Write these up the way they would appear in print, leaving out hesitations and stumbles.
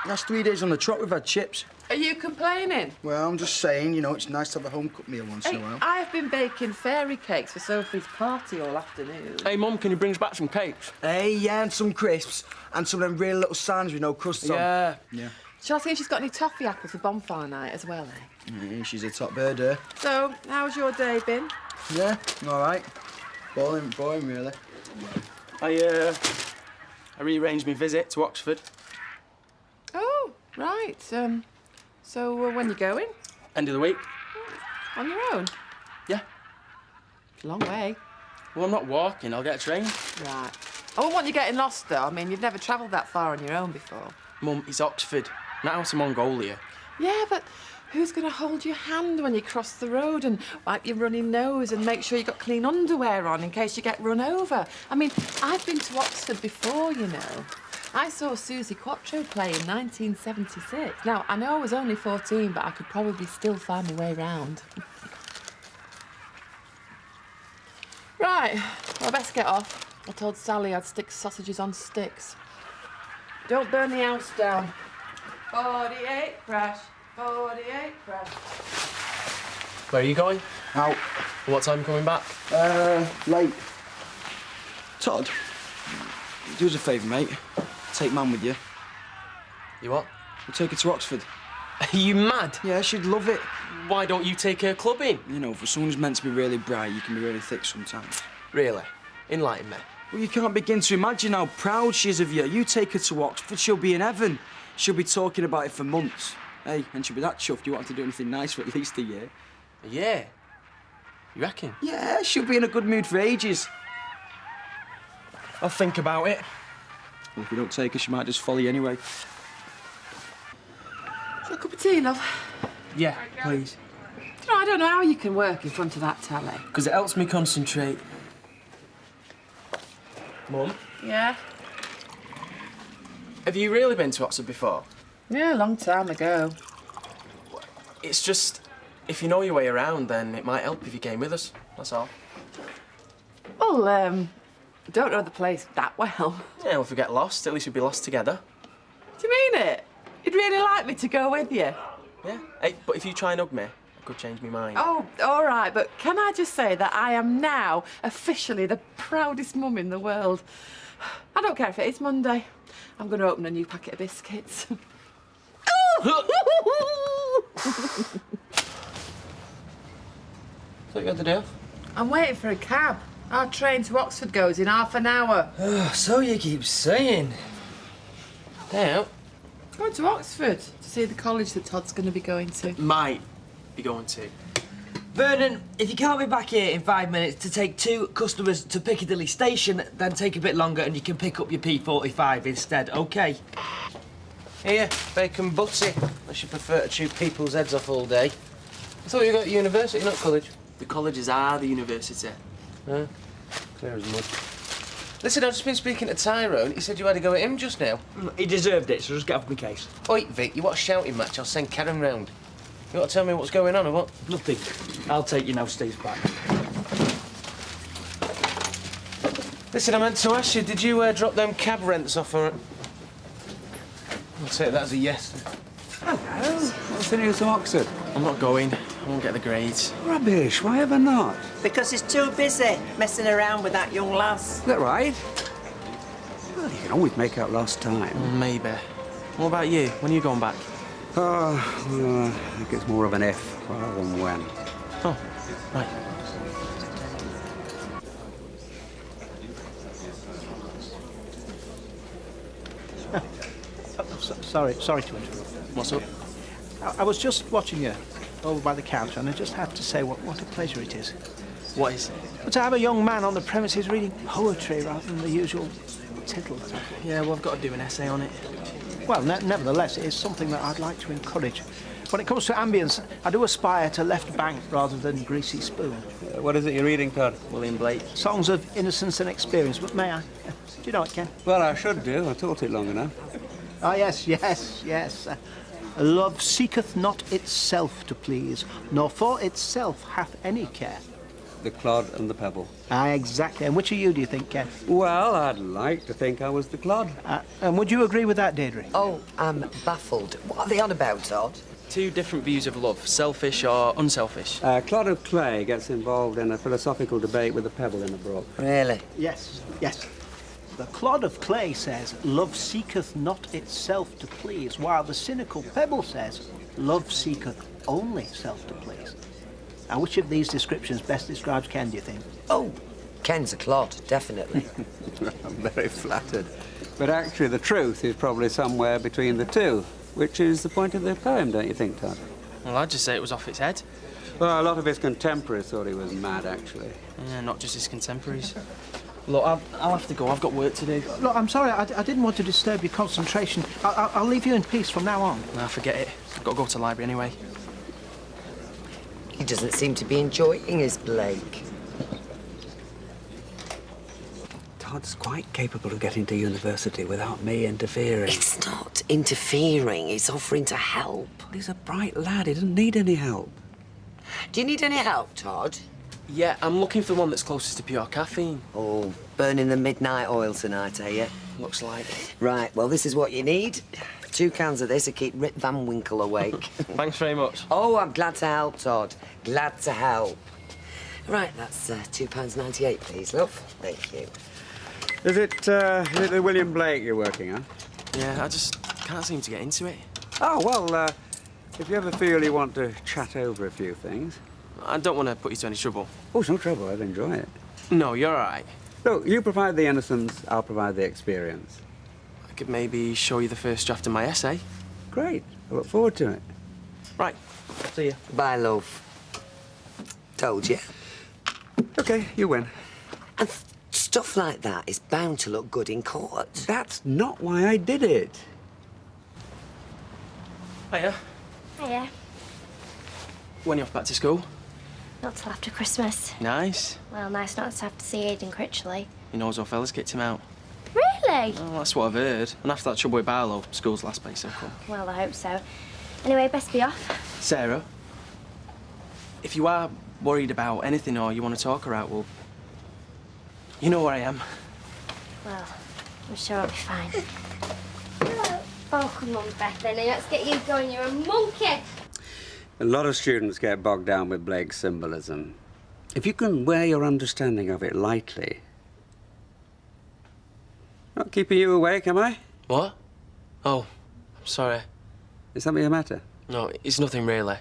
That's 3 days on the trot we've had chips. Are you complaining? Well, I'm just saying, you know, it's nice to have a home-cooked meal once in a while. I've been baking fairy cakes for Sophie's party all afternoon. Hey, Mum, can you bring us back some cakes? Hey, yeah, and some crisps, and some of them real little sands with no crusts on. Yeah. Shall I see if she's got any toffee apples for bonfire night as well, eh? Yeah, she's a top bird, So, how's your day been? Yeah, all right. Boring, really. I rearranged my visit to Oxford. Oh, right. So when you going? End of the week. On your own? Yeah. Long way. Well, I'm not walking. I'll get a train. Right. I wouldn't want you getting lost, though. I mean, you've never travelled that far on your own before. Mum, it's Oxford, not out of Mongolia. Yeah, but who's going to hold your hand when you cross the road and wipe your runny nose and make sure you've got clean underwear on in case you get run over? I mean, I've been to Oxford before, you know. I saw Susie Quattro play in 1976. Now, I know I was only 14, but I could probably still find my way round. Right, well, I best get off. I told Sally I'd stick sausages on sticks. Don't burn the house down. 48 crash, 48 crash. Where are you going? Out. What time are you coming back? Late. Todd, do us a favour, mate. Take Mam with you. You what? We'll take her to Oxford. Are you mad? Yeah, she'd love it. Why don't you take her clubbing? You know, for someone who's meant to be really bright, you can be really thick sometimes. Really? Enlighten me. Well, you can't begin to imagine how proud she is of you. You take her to Oxford, she'll be in heaven. She'll be talking about it for months. Hey, and she'll be that chuffed you want her to do anything nice for at least a year. A year? You reckon? Yeah, she'll be in a good mood for ages. I'll think about it. Well, if you don't take her, she might just follow you anyway. A cup of tea, love? Yeah, please. You know, I don't know how you can work in front of that telly. Because it helps me concentrate. Mum? Yeah? Have you really been to Oxford before? Yeah, a long time ago. It's just, if you know your way around, then it might help if you came with us. That's all. Well, I don't know the place that well. Yeah, well, if we get lost, at least we'll be lost together. Do you mean it? You'd really like me to go with you? Yeah. Hey, but if you try and hug me, I could change my mind. Oh, all right, but can I just say that I am now officially the proudest mum in the world. I don't care if it is Monday. I'm going to open a new packet of biscuits. What you got to do? I'm waiting for a cab. Our train to Oxford goes in half an hour. Oh, so you keep saying. Now, Going to Oxford to see the college that Todd's going to be going to. might be going to. Vernon, if you can't be back here in 5 minutes to take 2 customers to Piccadilly Station, then take a bit longer and you can pick up your P45 instead, OK? Here, bacon butty. Unless you prefer to chew people's heads off all day. I thought you got university, not college. The colleges are the university. Huh? Clear as mud. Listen, I've just been speaking to Tyrone. He said you had to go at him just now. He deserved it, so just get off my case. Oi, Vic, you want a shouting match? I'll send Karen round. You want to tell me what's going on or what? Nothing. I'll take you now, Steve's back. Listen, I meant to ask you, did you drop them cab rents off her? I'll take that as a yes. Hello. What's the news from Oxford? I'm not going. I won't get the grades. Rubbish. Why ever not? Because he's too busy messing around with that young lass. Is that right? Well, you can always make out lost time. Maybe. What about you? When are you going back? I think it's more of an if rather than when. Oh, right. Sorry to interrupt. What's up? I was just watching you over by the counter, and I just have to say what a pleasure it is. What is? But to have a young man on the premises reading poetry rather than the usual tittle. Yeah, well, I've got to do an essay on it. Well, nevertheless, it is something that I'd like to encourage. When it comes to ambience, I do aspire to Left Bank rather than Greasy Spoon. What is it you're reading, Todd? William Blake. Songs of innocence and experience, but may I? Do you know it, Ken? Well, I should do. I taught it long enough. Ah, yes. Love seeketh not itself to please, nor for itself hath any care. the clod and the pebble. Exactly. And which of you do you think, Ken? Well, I'd like to think I was the clod. And would you agree with that, Deirdre? Oh, I'm baffled. What are they on about, Todd? Two different views of love, selfish or unselfish. Clod of clay gets involved in a philosophical debate with a pebble in a brook. Really? Yes, yes. The clod of clay says, love seeketh not itself to please, while the cynical pebble says, love seeketh only self to please. Now, which of these descriptions best describes Ken, do you think? Oh, Ken's a clod, definitely. I'm very flattered. But actually, the truth is probably somewhere between the two, which is the point of the poem, don't you think, Todd? Well, I'd just say it was off its head. Well, a lot of his contemporaries thought he was mad, actually. Yeah, not just his contemporaries. Look, I'll have to go. I've got work to do. Look, I'm sorry, I didn't want to disturb your concentration. I'll leave you in peace from now on. Nah, forget it. I've got to go to the library anyway. He doesn't seem to be enjoying his Blake. Todd's quite capable of getting to university without me interfering. It's not interfering, it's offering to help. He's a bright lad. He doesn't need any help. Do you need any help, Todd? Yeah, I'm looking for the one that's closest to pure caffeine. Oh, burning the midnight oil tonight, are you? Looks like. Right, well, this is what you need. 2 cans of this to keep Rip Van Winkle awake. Thanks very much. Oh, I'm glad to help, Todd. Glad to help. Right, that's £2.98, please, love. Thank you. Is it the William Blake you're working on? Yeah, I just can't seem to get into it. Oh, well, if you ever feel you want to chat over a few things... I don't want to put you to any trouble. Oh, it's no trouble. I'd enjoy it. No, you're all right. Look, you provide the innocence, I'll provide the experience. I could maybe show you the first draft of my essay. Great. I look forward to it. Right. See you. Bye, love. Told you. OK, you win. And stuff like that is bound to look good in court. That's not why I did it. Hiya. Hiya. When are you off back to school? Not till after Christmas. Nice. Well, nice not to have to see Aidan Critchley. He knows our fellas kicked him out. Really? Oh, that's what I've heard. And after that trouble with Barlow, school's last place he'll come. Well, I hope so. Anyway, best be off. Sarah, if you are worried about anything or you want to talk her out, well, you know where I am. Well, I'm sure I'll be fine. Hello. Oh, come on, Bethany. Let's get you going. You're a monkey. A lot of students get bogged down with Blake's symbolism. If you can wear your understanding of it lightly... Not keeping you awake, am I? What? Oh, I'm sorry. Is something the matter? No, it's nothing really.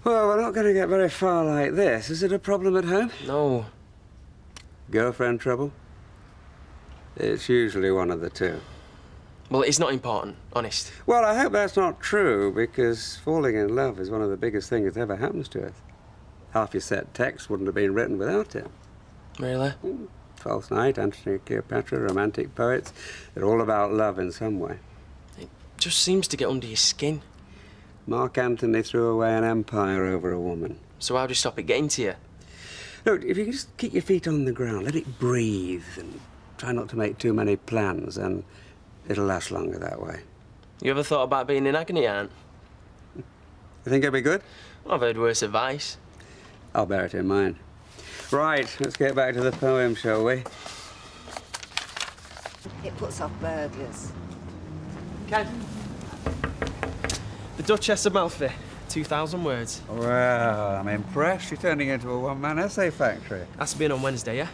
Well, we're not going to get very far like this. Is it a problem at home? No. Girlfriend trouble? It's usually one of the two. Well, it's not important, honest. Well, I hope that's not true, because falling in love is one of the biggest things that ever happens to us. Half your set text wouldn't have been written without it. Really? Twelfth Night, Antony and Cleopatra, romantic poets. They're all about love in some way. It just seems to get under your skin. Mark Antony threw away an empire over a woman. So how do you stop it getting to you? Look, if you just keep your feet on the ground, let it breathe, and try not to make too many plans, and it'll last longer that way. You ever thought about being in agony, Aunt? You think it'll be good? I've heard worse advice. I'll bear it in mind. Right, let's get back to the poem, shall we? It puts off burglars. Ken. The Duchess of Malfi. 2,000 words. Well, I'm impressed. You're turning into a one-man essay factory. Has to be in on Wednesday, yeah?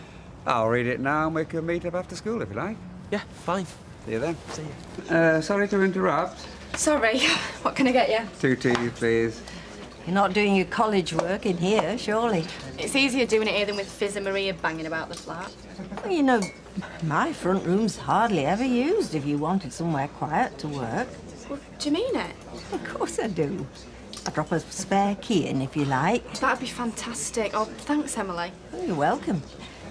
I'll read it now and we can meet up after school if you like. Yeah, fine. See you then. See you. Sorry to interrupt. Sorry, what can I get you? 2 tea, please. You're not doing your college work in here, surely? It's easier doing it here than with Fizz and Maria banging about the flat. Well, you know, my front room's hardly ever used if you wanted somewhere quiet to work. Well, do you mean it? Of course I do. I'll drop a spare key in if you like. That'd be fantastic. Oh, thanks, Emily. Oh, you're welcome.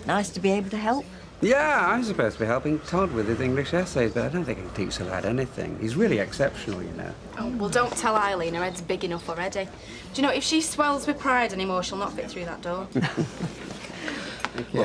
Nice to be able to help. Yeah, I'm supposed to be helping Todd with his English essays, but I don't think I can teach the lad anything. He's really exceptional, you know. Oh, well, don't tell Eileen. Her head's big enough already. Do you know, if she swells with pride anymore, she'll not fit through that door. Thank you.